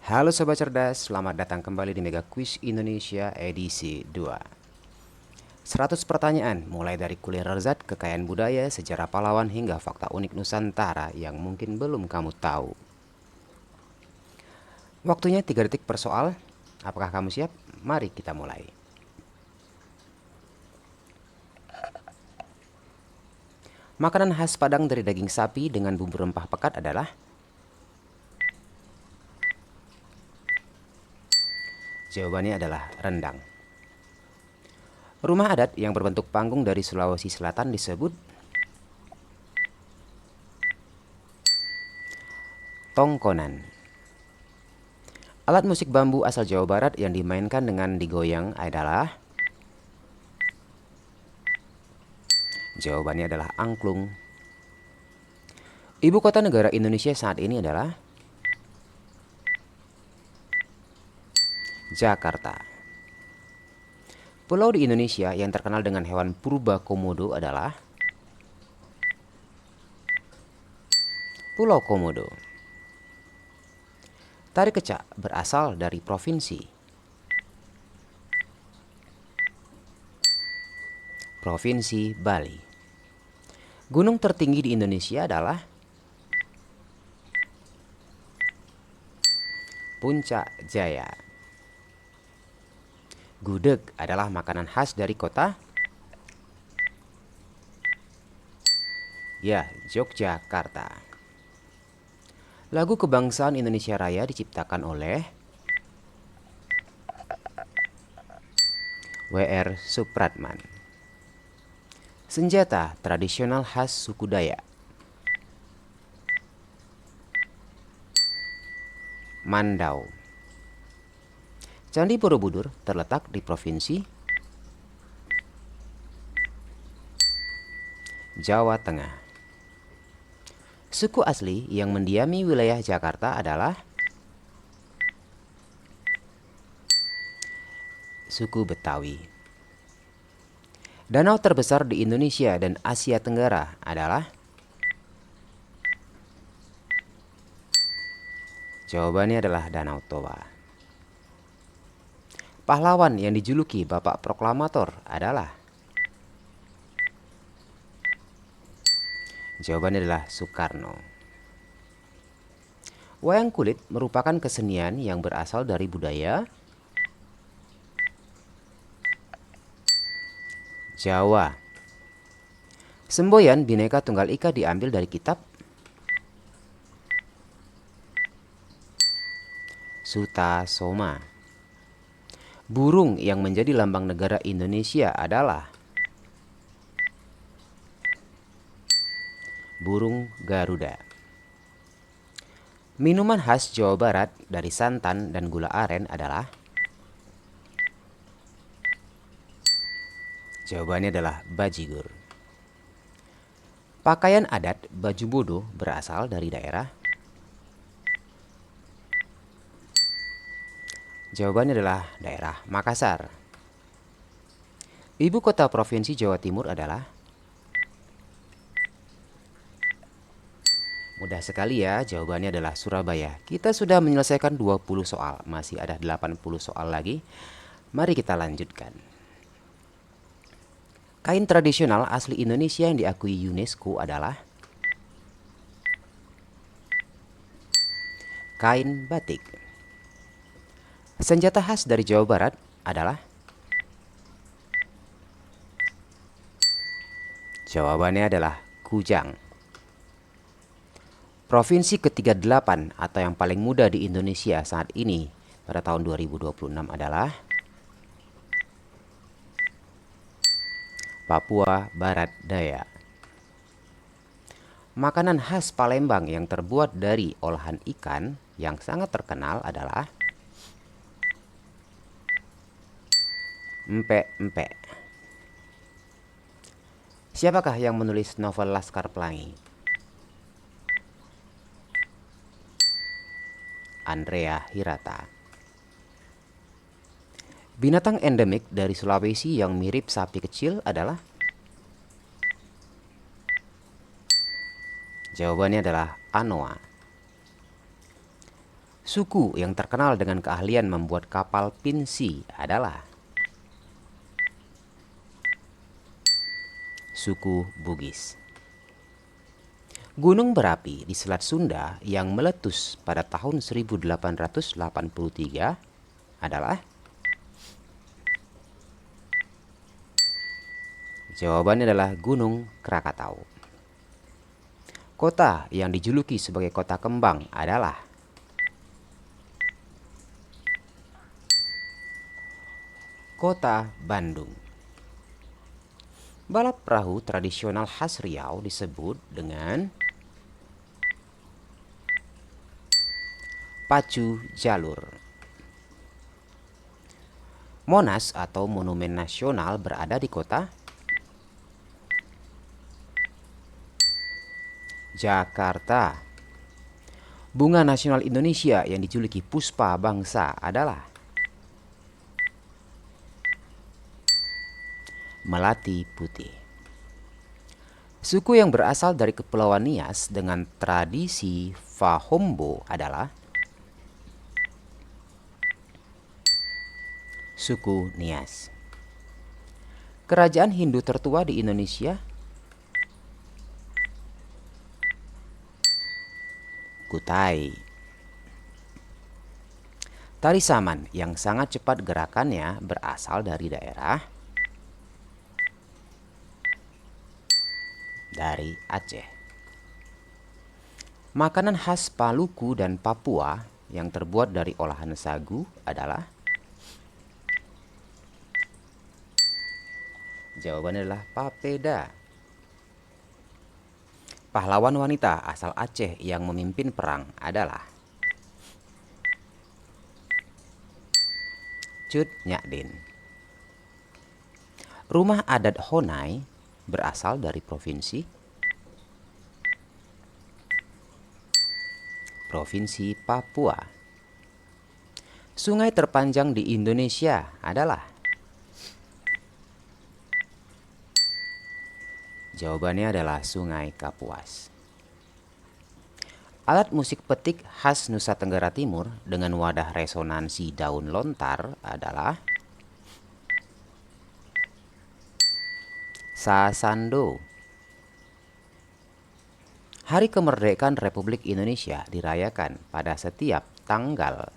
Halo Sobat Cerdas, selamat datang kembali di Mega Quiz Indonesia edisi 2. 100 pertanyaan, mulai dari kuliner lezat, kekayaan budaya, sejarah pahlawan, hingga fakta unik Nusantara yang mungkin belum kamu tahu. Waktunya 3 detik per soal. Apakah kamu siap? Mari kita mulai. Makanan khas Padang dari daging sapi dengan bumbu rempah pekat adalah? Jawabannya adalah rendang. Rumah adat yang berbentuk panggung dari Sulawesi Selatan disebut tongkonan. Alat musik bambu asal Jawa Barat yang dimainkan dengan digoyang adalah? Jawabannya adalah angklung. Ibu kota negara Indonesia saat ini adalah? Jakarta. Pulau di Indonesia yang terkenal dengan hewan purba komodo adalah? Pulau Komodo. Tari kecak berasal dari provinsi? Provinsi Bali. Gunung tertinggi di Indonesia adalah? Puncak Jaya. Gudeg adalah makanan khas dari kota? Ya, Yogyakarta. Lagu kebangsaan Indonesia Raya diciptakan oleh? W.R. Supratman. Senjata tradisional khas suku Dayak? Mandau. Candi Borobudur terletak di provinsi? Jawa Tengah. Suku asli yang mendiami wilayah Jakarta adalah? Suku Betawi. Danau terbesar di Indonesia dan Asia Tenggara adalah? Jawabannya adalah Danau Toba. Pahlawan yang dijuluki Bapak Proklamator adalah? Jawabannya adalah Soekarno. Wayang kulit merupakan kesenian yang berasal dari budaya Jawa. Semboyan Bhinneka Tunggal Ika diambil dari kitab Suta Soma. Burung yang menjadi lambang negara Indonesia adalah? Burung Garuda. Minuman khas Jawa Barat dari santan dan gula aren adalah? Jawabannya adalah bajigur. Pakaian adat baju bodo berasal dari daerah? Jawabannya adalah daerah Makassar. Ibu kota provinsi Jawa Timur adalah? Mudah sekali ya, jawabannya adalah Surabaya. Kita sudah menyelesaikan 20 soal, masih ada 80 soal lagi. Mari kita lanjutkan. Kain tradisional asli Indonesia yang diakui UNESCO adalah? Kain batik. Senjata khas dari Jawa Barat adalah? Jawabannya adalah kujang. Provinsi ke-38 atau yang paling muda di Indonesia saat ini pada tahun 2026 adalah? Papua Barat Daya. Makanan khas Palembang yang terbuat dari olahan ikan yang sangat terkenal adalah? Empek-empek. Siapakah yang menulis novel Laskar Pelangi? Andrea Hirata. Binatang endemik dari Sulawesi yang mirip sapi kecil adalah? Jawabannya adalah anoa. Suku yang terkenal dengan keahlian membuat kapal pinsi adalah suku Bugis. Gunung berapi di Selat Sunda yang meletus pada tahun 1883 adalah? Jawabannya adalah Gunung Krakatau. Kota yang dijuluki sebagai kota kembang adalah? Kota Bandung. Balap perahu tradisional khas Riau disebut dengan pacu jalur. Monas atau Monumen Nasional berada di kota Jakarta. Bunga nasional Indonesia yang dijuluki Puspa Bangsa adalah melati putih. Suku yang berasal dari Kepulauan Nias dengan tradisi Fahombo adalah suku Nias. Kerajaan Hindu tertua di Indonesia? Kutai. Tari Saman yang sangat cepat gerakannya berasal dari daerah Aceh. Makanan khas Maluku dan Papua yang terbuat dari olahan sagu adalah? Jawabannya adalah papeda. Pahlawan wanita asal Aceh yang memimpin perang adalah Cut Nyak Rumah adat Honai berasal dari Provinsi Papua. Sungai terpanjang di Indonesia adalah? Jawabannya adalah Sungai Kapuas. Alat musik petik khas Nusa Tenggara Timur dengan wadah resonansi daun lontar adalah sasando. Hari kemerdekaan Republik Indonesia dirayakan pada setiap tanggal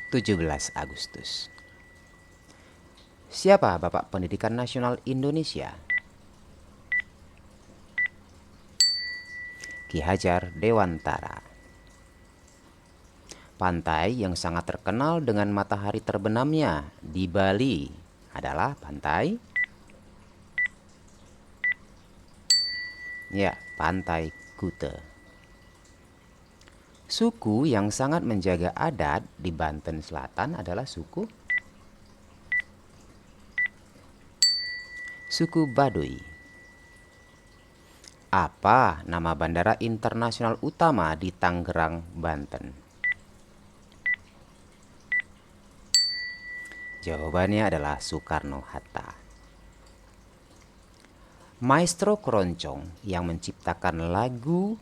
17 Agustus. Siapa Bapak Pendidikan Nasional Indonesia? Ki Hajar Dewantara. Pantai yang sangat terkenal dengan matahari terbenamnya di Bali adalah pantai? Ya, Pantai Kuta. Suku yang sangat menjaga adat di Banten Selatan adalah suku Baduy. Apa nama bandara internasional utama di Tangerang, Banten? Jawabannya adalah Soekarno-Hatta. Maestro keroncong yang menciptakan lagu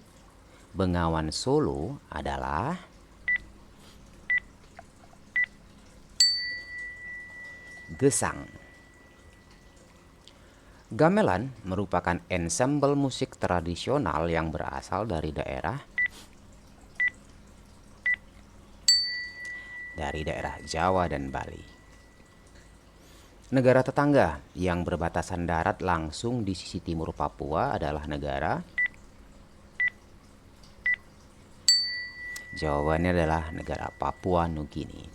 Bengawan Solo adalah Gesang. Gamelan merupakan ensemble musik tradisional yang berasal dari daerah Jawa dan Bali. Negara tetangga yang berbatasan darat langsung di sisi timur Papua adalah negara? Jawabannya adalah negara Papua Nugini.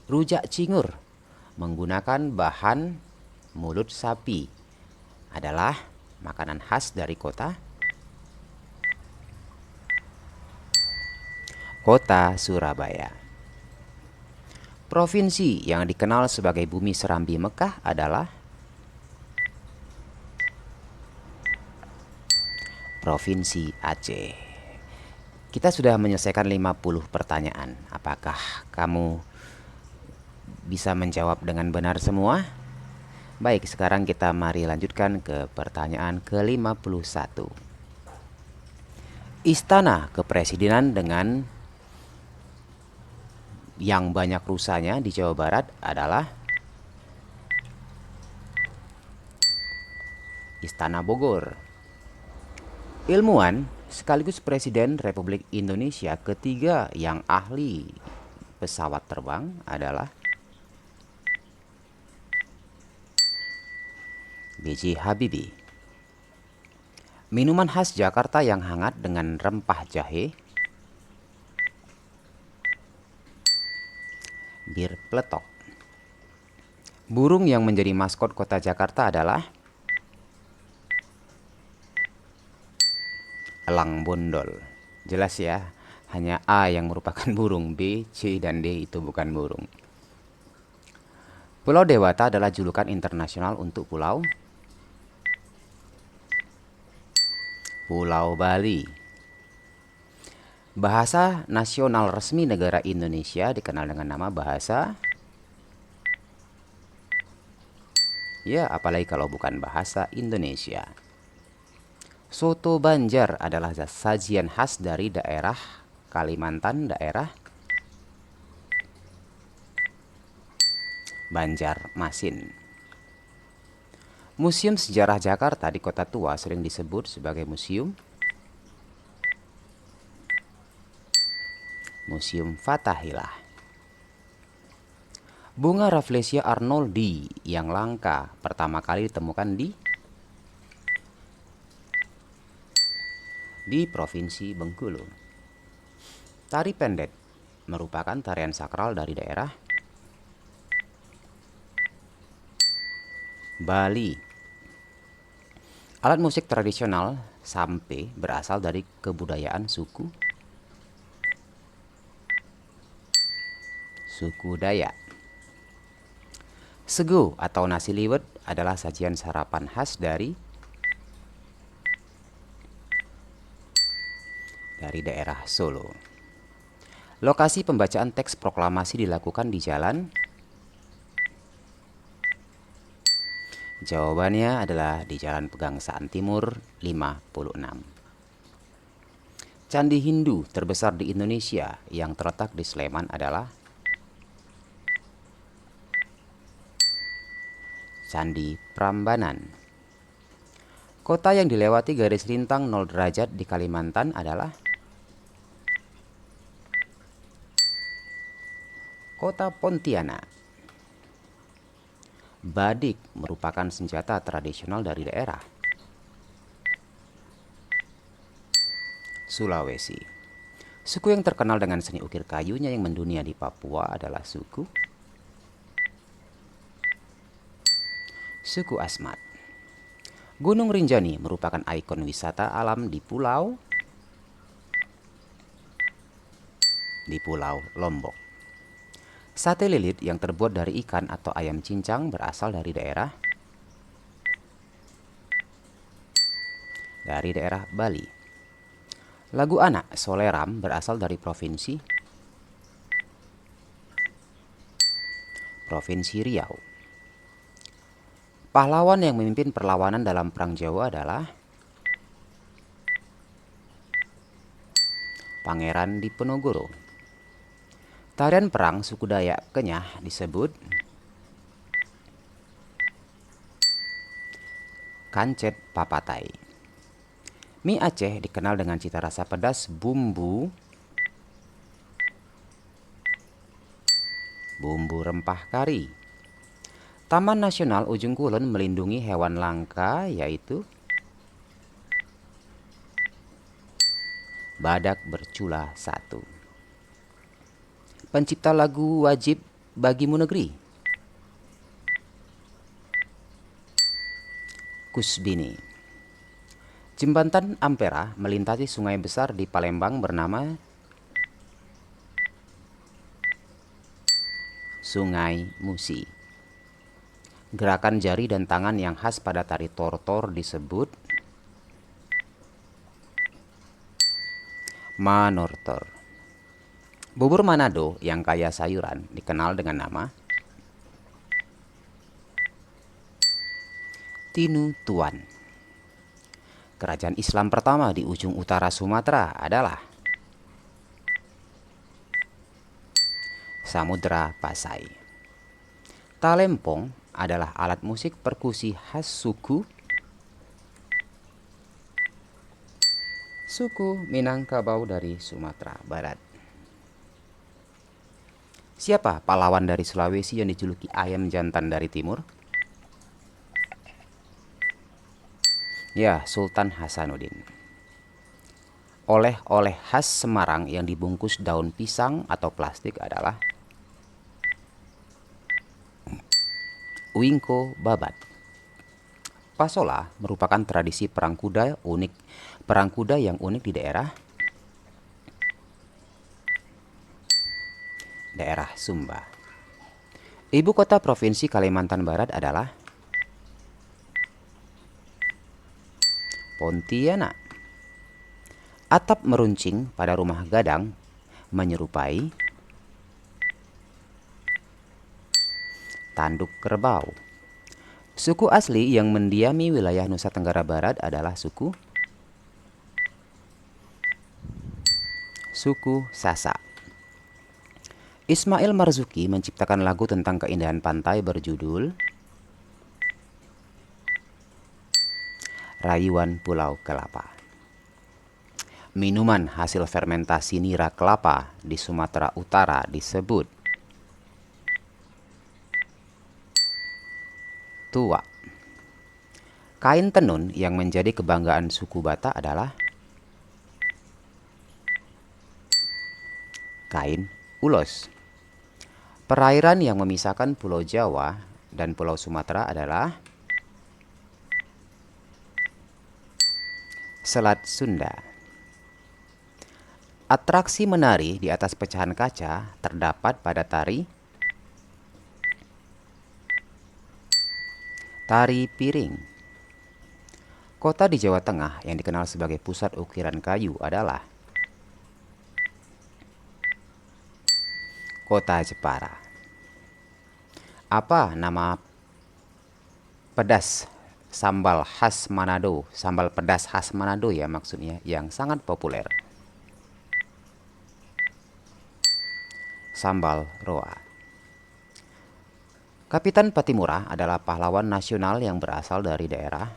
Rujak cingur menggunakan bahan mulut sapi adalah makanan khas dari kota Surabaya. Provinsi yang dikenal sebagai bumi serambi Mekah adalah Provinsi Aceh. Kita sudah menyelesaikan 50 pertanyaan. Apakah kamu bisa menjawab dengan benar semua? Baik, sekarang kita mari lanjutkan ke pertanyaan ke-51. Istana Kepresidenan dengan yang banyak rusanya di Jawa Barat adalah Istana Bogor. Ilmuwan sekaligus Presiden Republik Indonesia ketiga yang ahli pesawat terbang adalah B.J. Habibie. Minuman khas Jakarta yang hangat dengan rempah jahe, bir peletok. Burung yang menjadi maskot kota Jakarta adalah elang bondol. Jelas ya, hanya A yang merupakan burung, B, C, dan D itu bukan burung. Pulau Dewata adalah julukan internasional untuk Pulau Bali. Bahasa nasional resmi negara Indonesia dikenal dengan nama bahasa, ya apalagi kalau bukan bahasa Indonesia. Soto Banjar adalah sajian khas dari daerah Kalimantan, daerah Banjarmasin. Museum Sejarah Jakarta di Kota Tua sering disebut sebagai Museum Fathahillah. Bunga Rafflesia arnoldi yang langka pertama kali ditemukan di Provinsi Bengkulu. Tari pendet merupakan tarian sakral dari daerah Bali. Alat musik tradisional sampe berasal dari kebudayaan suku Dayak. Sego atau nasi liwet adalah sajian sarapan khas dari daerah Solo. Lokasi pembacaan teks proklamasi dilakukan di jalan. Jawabannya adalah di Jalan Pegangsaan Timur 56. Candi Hindu terbesar di Indonesia yang terletak di Sleman adalah Candi Prambanan. Kota yang dilewati garis lintang 0 derajat di Kalimantan adalah Kota Pontianak. Badik merupakan senjata tradisional dari daerah Sulawesi. Suku yang terkenal dengan seni ukir kayunya yang mendunia di Papua adalah suku Asmat. Gunung Rinjani merupakan ikon wisata alam di Pulau Lombok. Sate lilit yang terbuat dari ikan atau ayam cincang berasal dari daerah Bali. Lagu anak Soleram berasal dari Provinsi Riau. Pahlawan yang memimpin perlawanan dalam Perang Jawa adalah Pangeran Diponegoro. Tarian perang suku Dayak Kenyah disebut Kancet Papatai. Mie Aceh dikenal dengan cita rasa pedas bumbu rempah kari. Taman Nasional Ujung Kulon melindungi hewan langka yaitu badak bercula 1. Pencipta lagu wajib bagimu negeri, Kusbini. Jembatan Ampera melintasi sungai besar di Palembang bernama Sungai Musi. Gerakan jari dan tangan yang khas pada tari tortor disebut manortor. Bubur Manado yang kaya sayuran dikenal dengan nama tinutuan. Kerajaan Islam pertama di ujung utara Sumatera adalah Samudra Pasai. Talempong adalah alat musik perkusi khas suku Minangkabau dari Sumatera Barat. Siapa pahlawan dari Sulawesi yang dijuluki ayam jantan dari timur? Ya, Sultan Hasanuddin. Oleh-oleh khas Semarang yang dibungkus daun pisang atau plastik adalah Wingko Babat. Pasola merupakan tradisi perang kuda yang unik di daerah Sumba. Ibu kota Provinsi Kalimantan Barat adalah Pontianak. Atap meruncing pada rumah gadang menyerupai tanduk kerbau. Suku asli yang mendiami wilayah Nusa Tenggara Barat adalah suku Sasak. Ismail Marzuki menciptakan lagu tentang keindahan pantai berjudul Rayuan Pulau Kelapa. Minuman hasil fermentasi nira kelapa di Sumatera Utara disebut tuak. Kain tenun yang menjadi kebanggaan suku Batak adalah kain ulos. Perairan yang memisahkan Pulau Jawa dan Pulau Sumatera adalah Selat Sunda. Atraksi menari di atas pecahan kaca terdapat pada tari piring. Kota di Jawa Tengah yang dikenal sebagai pusat ukiran kayu adalah Kota Jepara. Apa nama pedas sambal khas Manado? Sambal pedas khas Manado ya maksudnya, yang sangat populer. Sambal roa. Kapitan Patimura adalah pahlawan nasional yang berasal dari daerah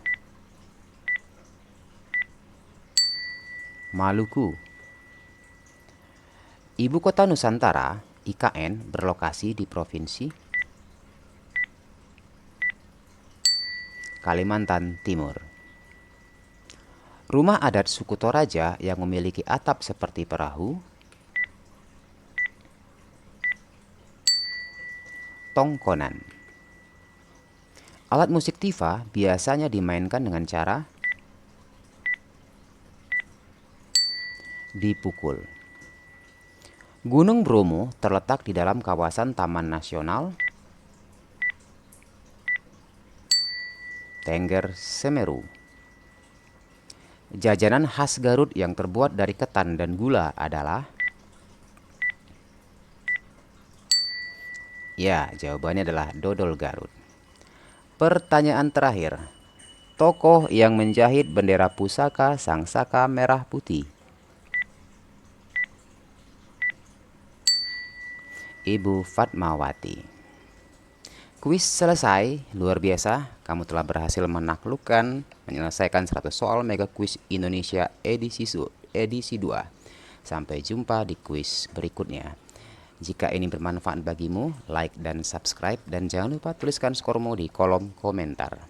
Maluku. Ibu kota Nusantara, IKN, berlokasi di Provinsi Kalimantan Timur. Rumah adat suku Toraja yang memiliki atap seperti perahu tongkonan. Alat musik tifa biasanya dimainkan dengan cara dipukul. Gunung Bromo terletak di dalam kawasan Taman Nasional Tengger Semeru. Jajanan khas Garut yang terbuat dari ketan dan gula adalah ya, jawabannya adalah dodol Garut. Pertanyaan terakhir. Tokoh yang menjahit bendera pusaka Sang Saka Merah Putih. Ibu Fatmawati. Kuis selesai, luar biasa. Kamu telah berhasil menyelesaikan 100 soal Mega Kuis Indonesia edisi 2. Sampai jumpa di kuis berikutnya. Jika ini bermanfaat bagimu, like dan subscribe, dan jangan lupa tuliskan skormu di kolom komentar.